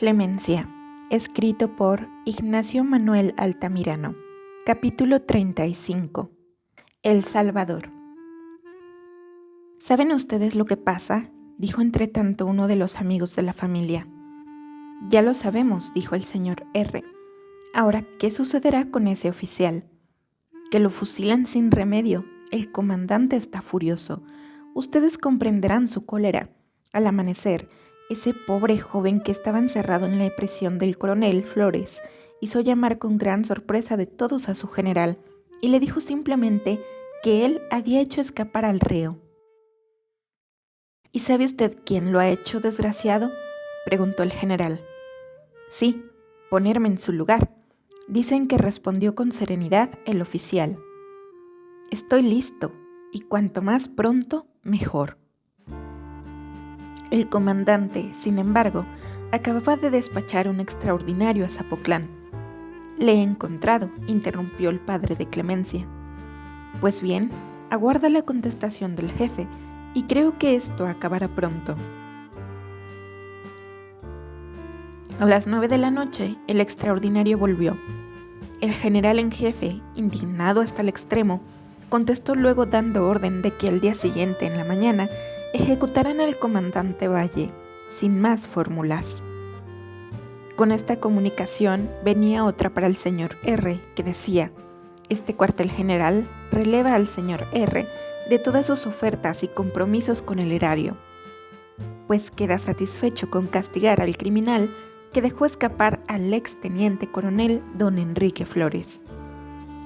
Clemencia, escrito por Ignacio Manuel Altamirano. Capítulo 35. El Salvador. ¿Saben ustedes lo que pasa?, dijo entre tanto uno de los amigos de la familia. Ya lo sabemos, dijo el señor R. Ahora, ¿qué sucederá con ese oficial? Que lo fusilan sin remedio. El comandante está furioso. Ustedes comprenderán su cólera. Al amanecer, ese pobre joven que estaba encerrado en la prisión del coronel Flores hizo llamar con gran sorpresa de todos a su general y le dijo simplemente que él había hecho escapar al reo. ¿Y sabe usted quién lo ha hecho, desgraciado?, preguntó el general. Sí, ponerme en su lugar. Dicen que respondió con serenidad el oficial. Estoy listo, y cuanto más pronto, mejor. El comandante, sin embargo, acababa de despachar un extraordinario a Zapotlán. Le he encontrado, interrumpió el padre de Clemencia. Pues bien, aguarda la contestación del jefe, y creo que esto acabará pronto. A las 9 de la noche, el extraordinario volvió. El general en jefe, indignado hasta el extremo, contestó luego dando orden de que al día siguiente, en la mañana, ejecutaran al comandante Valle, sin más fórmulas. Con esta comunicación venía otra para el señor R, que decía: este cuartel general releva al señor R de todas sus ofertas y compromisos con el erario, pues queda satisfecho con castigar al criminal que dejó escapar al exteniente coronel don Enrique Flores.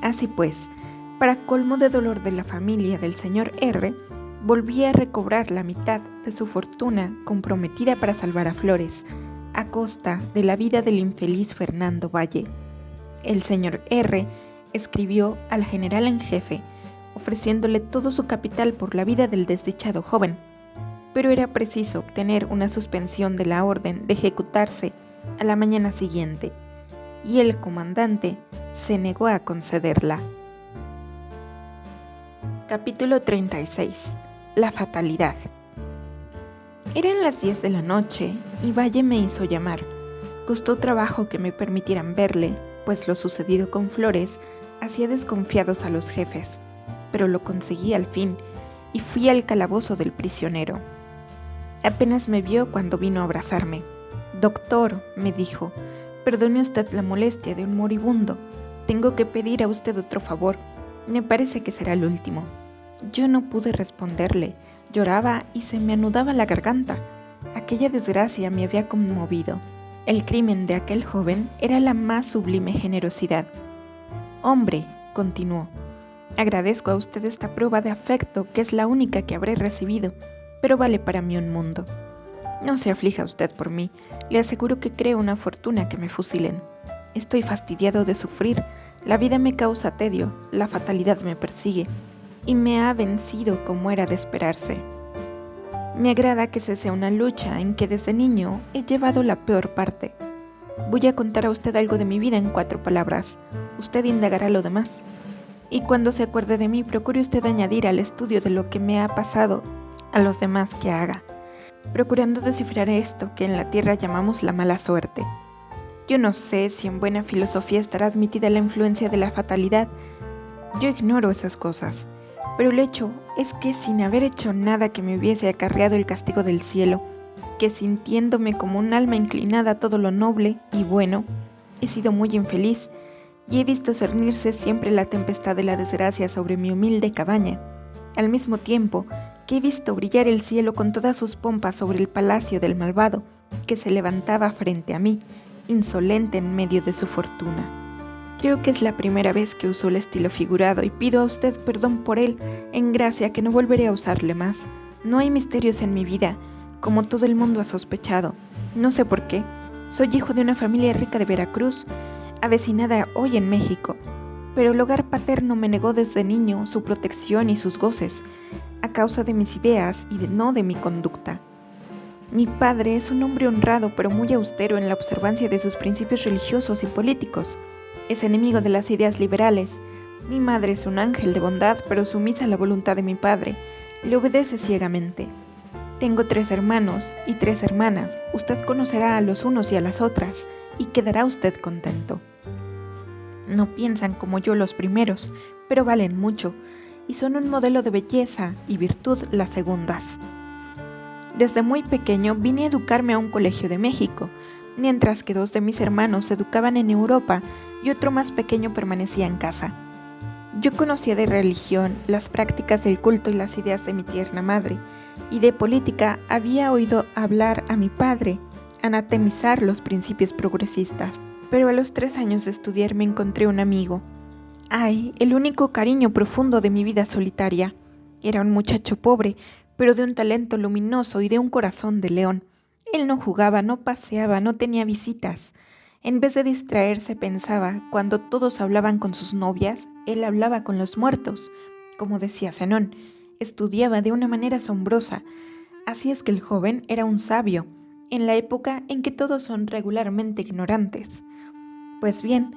Así pues, para colmo de dolor de la familia del señor R, volvía a recobrar la mitad de su fortuna comprometida para salvar a Flores, a costa de la vida del infeliz Fernando Valle. El señor R escribió al general en jefe, ofreciéndole todo su capital por la vida del desdichado joven, pero era preciso obtener una suspensión de la orden de ejecutarse a la mañana siguiente, y el comandante se negó a concederla. Capítulo 36. La fatalidad. Eran las 10 de la noche y Valle me hizo llamar. Costó trabajo que me permitieran verle, pues lo sucedido con Flores hacía desconfiados a los jefes, pero lo conseguí al fin y fui al calabozo del prisionero. Apenas me vio cuando vino a abrazarme. «Doctor», me dijo, «perdone usted la molestia de un moribundo. Tengo que pedir a usted otro favor. Me parece que será el último». Yo no pude responderle, lloraba y se me anudaba la garganta. Aquella desgracia me había conmovido. El crimen de aquel joven era la más sublime generosidad. «Hombre», continuó, «agradezco a usted esta prueba de afecto que es la única que habré recibido, pero vale para mí un mundo. No se aflija usted por mí, le aseguro que creo una fortuna que me fusilen. Estoy fastidiado de sufrir, la vida me causa tedio, la fatalidad me persigue, y me ha vencido como era de esperarse. Me agrada que cese una lucha en que desde niño he llevado la peor parte. Voy a contar a usted algo de mi vida en 4 palabras, usted indagará lo demás. Y cuando se acuerde de mí, procure usted añadir al estudio de lo que me ha pasado a los demás que haga, procurando descifrar esto que en la tierra llamamos la mala suerte. Yo no sé si en buena filosofía estará admitida la influencia de la fatalidad. Yo ignoro esas cosas, pero el hecho es que sin haber hecho nada que me hubiese acarreado el castigo del cielo, que sintiéndome como un alma inclinada a todo lo noble y bueno, he sido muy infeliz y he visto cernirse siempre la tempestad de la desgracia sobre mi humilde cabaña, al mismo tiempo que he visto brillar el cielo con todas sus pompas sobre el palacio del malvado, que se levantaba frente a mí, insolente en medio de su fortuna. Creo que es la primera vez que uso el estilo figurado y pido a usted perdón por él, en gracia que no volveré a usarle más. No hay misterios en mi vida, como todo el mundo ha sospechado. No sé por qué. Soy hijo de una familia rica de Veracruz, avecinada hoy en México, pero el hogar paterno me negó desde niño su protección y sus goces, a causa de mis ideas y no de mi conducta. Mi padre es un hombre honrado pero muy austero en la observancia de sus principios religiosos y políticos. Es enemigo de las ideas liberales. Mi madre es un ángel de bondad pero sumisa a la voluntad de mi padre. Le obedece ciegamente. Tengo 3 hermanos y 3 hermanas. Usted conocerá a los unos y a las otras, y quedará usted contento. No piensan como yo los primeros, pero valen mucho, y son un modelo de belleza y virtud las segundas. Desde muy pequeño vine a educarme a un colegio de México, mientras que 2 de mis hermanos se educaban en Europa y otro más pequeño permanecía en casa. Yo conocía de religión, las prácticas del culto y las ideas de mi tierna madre, y de política había oído hablar a mi padre, anatemizar los principios progresistas. Pero a los 3 años de estudiar me encontré un amigo. Ay, el único cariño profundo de mi vida solitaria. Era un muchacho pobre, pero de un talento luminoso y de un corazón de león. Él no jugaba, no paseaba, no tenía visitas. En vez de distraerse pensaba, cuando todos hablaban con sus novias, él hablaba con los muertos. Como decía Zenón, estudiaba de una manera asombrosa. Así es que el joven era un sabio, en la época en que todos son regularmente ignorantes. Pues bien,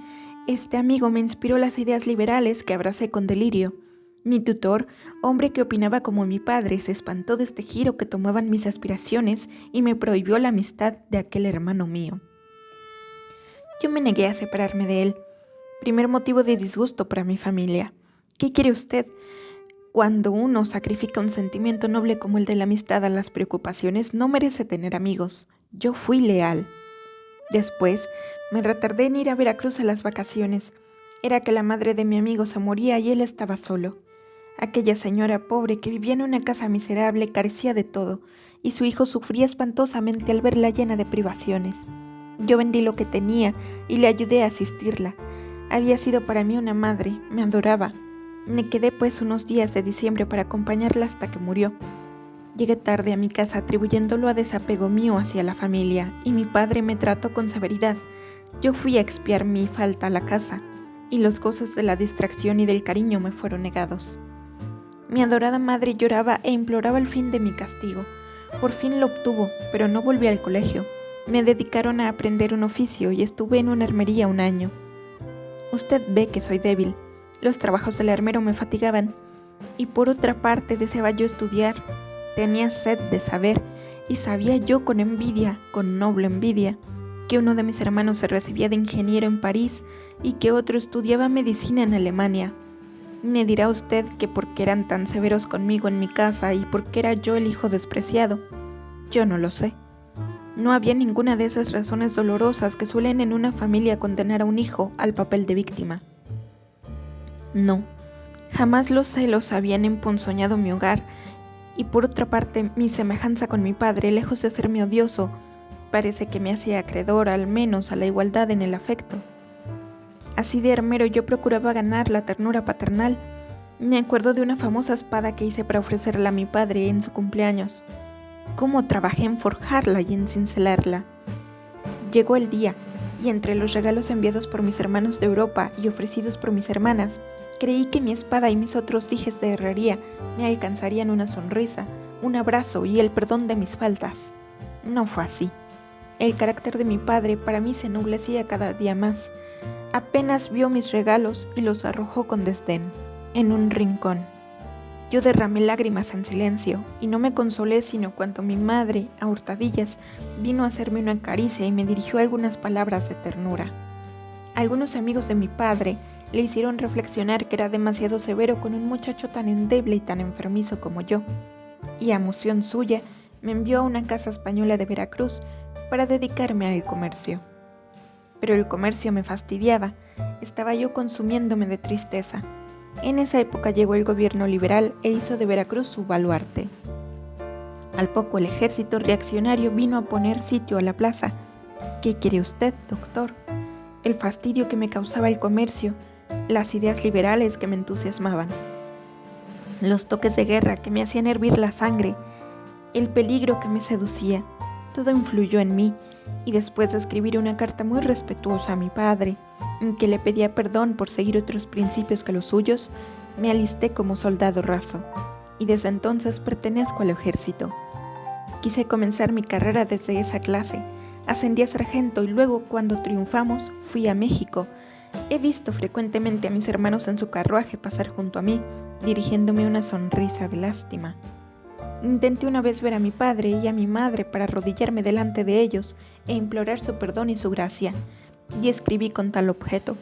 este amigo me inspiró las ideas liberales que abracé con delirio. Mi tutor, hombre que opinaba como mi padre, se espantó de este giro que tomaban mis aspiraciones y me prohibió la amistad de aquel hermano mío. Yo me negué a separarme de él. Primer motivo de disgusto para mi familia. ¿Qué quiere usted? Cuando uno sacrifica un sentimiento noble como el de la amistad a las preocupaciones, no merece tener amigos. Yo fui leal. Después, me retardé en ir a Veracruz a las vacaciones. Era que la madre de mi amigo se moría y él estaba solo. Aquella señora pobre que vivía en una casa miserable carecía de todo, y su hijo sufría espantosamente al verla llena de privaciones. Yo vendí lo que tenía y le ayudé a asistirla. Había sido para mí una madre, me adoraba. Me quedé pues unos días de diciembre para acompañarla hasta que murió. Llegué tarde a mi casa atribuyéndolo a desapego mío hacia la familia, y mi padre me trató con severidad. Yo fui a expiar mi falta a la casa, y los gozos de la distracción y del cariño me fueron negados. Mi adorada madre lloraba e imploraba el fin de mi castigo. Por fin lo obtuvo, pero no volví al colegio. Me dedicaron a aprender un oficio y estuve en una armería 1 año. Usted ve que soy débil. Los trabajos del armero me fatigaban, y por otra parte deseaba yo estudiar. Tenía sed de saber, y sabía yo con envidia, con noble envidia, que uno de mis hermanos se recibía de ingeniero en París y que otro estudiaba medicina en Alemania. Me dirá usted que porque eran tan severos conmigo en mi casa y porque era yo el hijo despreciado. Yo no lo sé. No había ninguna de esas razones dolorosas que suelen en una familia condenar a un hijo al papel de víctima. No, jamás los celos habían emponzoñado mi hogar, y por otra parte mi semejanza con mi padre, lejos de hacerme odioso, parece que me hacía acreedor al menos a la igualdad en el afecto. Así de armero yo procuraba ganar la ternura paternal. Me acuerdo de una famosa espada que hice para ofrecerla a mi padre en su cumpleaños. Cómo trabajé en forjarla y en cincelarla. Llegó el día, y entre los regalos enviados por mis hermanos de Europa y ofrecidos por mis hermanas, creí que mi espada y mis otros dijes de herrería me alcanzarían una sonrisa, un abrazo y el perdón de mis faltas. No fue así. El carácter de mi padre para mí se ennublecía cada día más. Apenas vio mis regalos y los arrojó con desdén en un rincón. Yo derramé lágrimas en silencio y no me consolé sino cuando mi madre, a hurtadillas, vino a hacerme una caricia y me dirigió algunas palabras de ternura. Algunos amigos de mi padre le hicieron reflexionar que era demasiado severo con un muchacho tan endeble y tan enfermizo como yo, y a moción suya me envió a una casa española de Veracruz para dedicarme al comercio. Pero el comercio me fastidiaba, estaba yo consumiéndome de tristeza. En esa época llegó el gobierno liberal e hizo de Veracruz su baluarte. Al poco el ejército reaccionario vino a poner sitio a la plaza. ¿Qué quiere usted, doctor? El fastidio que me causaba el comercio, las ideas liberales que me entusiasmaban, los toques de guerra que me hacían hervir la sangre, el peligro que me seducía, todo influyó en mí, y después de escribir una carta muy respetuosa a mi padre, en que le pedía perdón por seguir otros principios que los suyos, me alisté como soldado raso, y desde entonces pertenezco al ejército. Quise comenzar mi carrera desde esa clase, ascendí a sargento y luego, cuando triunfamos, fui a México. He visto frecuentemente a mis hermanos en su carruaje pasar junto a mí, dirigiéndome una sonrisa de lástima. Intenté una vez ver a mi padre y a mi madre para arrodillarme delante de ellos e implorar su perdón y su gracia, y escribí con tal objeto,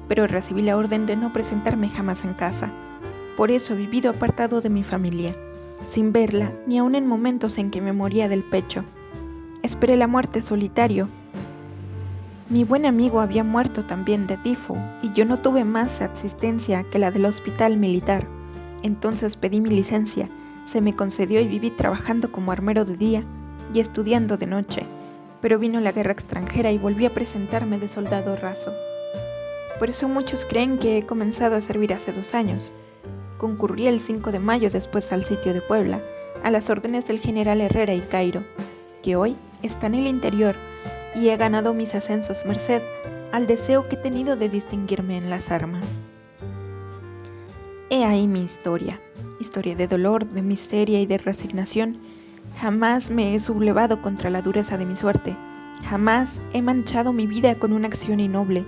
pero recibí la orden de no presentarme jamás en casa. Por eso he vivido apartado de mi familia, sin verla ni aun en momentos en que me moría del pecho. Esperé la muerte solitario. Mi buen amigo había muerto también de tifo y yo no tuve más asistencia que la del hospital militar. Entonces pedí mi licencia, se me concedió y viví trabajando como armero de día y estudiando de noche, pero vino la guerra extranjera y volví a presentarme de soldado raso. Por eso muchos creen que he comenzado a servir hace 2 años. Concurrí el 5 de mayo después al sitio de Puebla, a las órdenes del general Herrera y Cairo, que hoy está en el interior, y he ganado mis ascensos merced al deseo que he tenido de distinguirme en las armas. He ahí mi historia de dolor, de miseria y de resignación. Jamás me he sublevado contra la dureza de mi suerte, jamás he manchado mi vida con una acción innoble.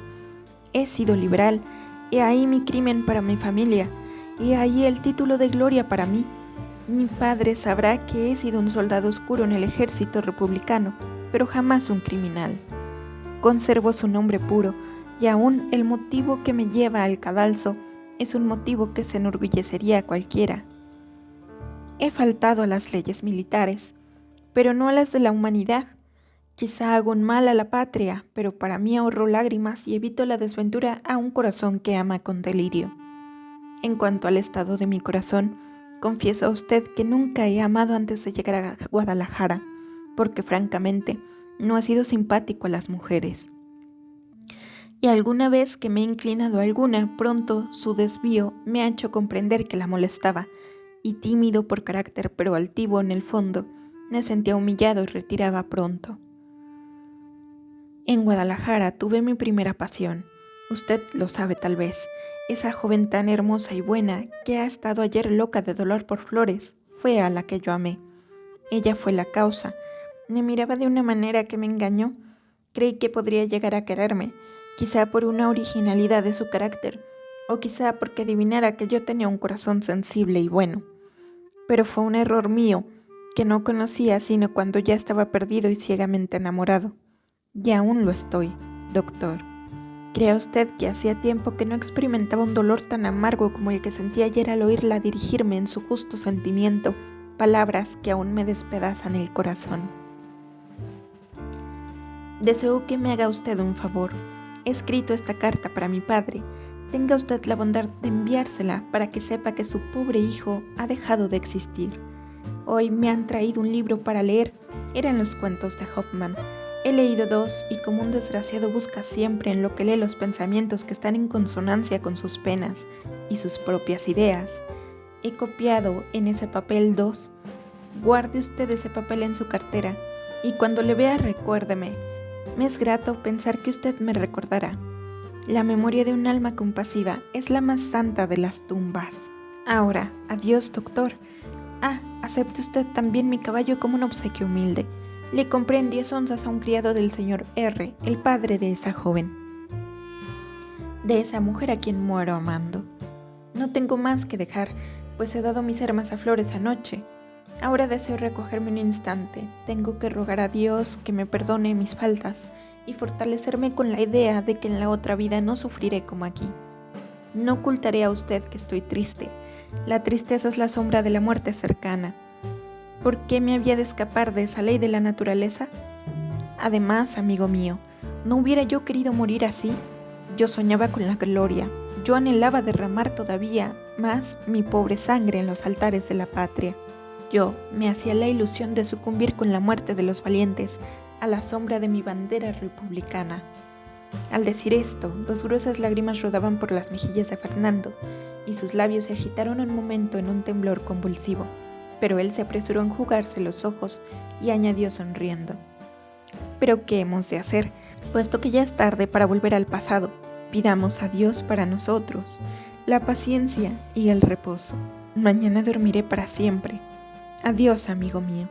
He sido liberal, he ahí mi crimen para mi familia, he ahí el título de gloria para mí. Mi padre sabrá que he sido un soldado oscuro en el ejército republicano, pero jamás un criminal. Conservo su nombre puro, y aún el motivo que me lleva al cadalso es un motivo que se enorgullecería a cualquiera. He faltado a las leyes militares, pero no a las de la humanidad. Quizá hago un mal a la patria, pero para mí ahorro lágrimas y evito la desventura a un corazón que ama con delirio. En cuanto al estado de mi corazón, confieso a usted que nunca he amado antes de llegar a Guadalajara, porque francamente no he sido simpático a las mujeres. Y alguna vez que me he inclinado a alguna, pronto su desvío me ha hecho comprender que la molestaba, y tímido por carácter pero altivo en el fondo, me sentía humillado y retiraba pronto. En Guadalajara tuve mi primera pasión, usted lo sabe tal vez, esa joven tan hermosa y buena que ha estado ayer loca de dolor por Flores, fue a la que yo amé. Ella fue la causa. Me miraba de una manera que me engañó. Creí que podría llegar a quererme, quizá por una originalidad de su carácter, o quizá porque adivinara que yo tenía un corazón sensible y bueno. Pero fue un error mío, que no conocía sino cuando ya estaba perdido y ciegamente enamorado. Y aún lo estoy, doctor. ¿Crea usted que hacía tiempo que no experimentaba un dolor tan amargo como el que sentí ayer al oírla dirigirme en su justo sentimiento palabras que aún me despedazan el corazón? Deseo que me haga usted un favor. He escrito esta carta para mi padre. Tenga usted la bondad de enviársela para que sepa que su pobre hijo ha dejado de existir. Hoy me han traído un libro para leer. Eran los cuentos de Hoffman. He leído 2 y como un desgraciado busca siempre en lo que lee los pensamientos que están en consonancia con sus penas y sus propias ideas. He copiado en ese papel 2. Guarde usted ese papel en su cartera y cuando le vea recuérdeme. Me es grato pensar que usted me recordará. La memoria de un alma compasiva es la más santa de las tumbas. Ahora, adiós, doctor. Acepte usted también mi caballo como un obsequio humilde. Le compré en 10 onzas a un criado del señor R., el padre de esa joven. De esa mujer a quien muero amando. No tengo más que dejar, pues he dado mis armas a Flores anoche. Ahora deseo recogerme un instante. Tengo que rogar a Dios que me perdone mis faltas y fortalecerme con la idea de que en la otra vida no sufriré como aquí. No ocultaré a usted que estoy triste. La tristeza es la sombra de la muerte cercana. ¿Por qué me había de escapar de esa ley de la naturaleza? Además, amigo mío, ¿no hubiera yo querido morir así? Yo soñaba con la gloria. Yo anhelaba derramar todavía más mi pobre sangre en los altares de la patria. Yo me hacía la ilusión de sucumbir con la muerte de los valientes a la sombra de mi bandera republicana. Al decir esto, 2 gruesas lágrimas rodaban por las mejillas de Fernando y sus labios se agitaron un momento en un temblor convulsivo, pero él se apresuró a enjugarse los ojos y añadió sonriendo: ¿Pero qué hemos de hacer? Puesto que ya es tarde para volver al pasado, pidamos a Dios para nosotros la paciencia y el reposo. Mañana dormiré para siempre. Adiós, amigo mío.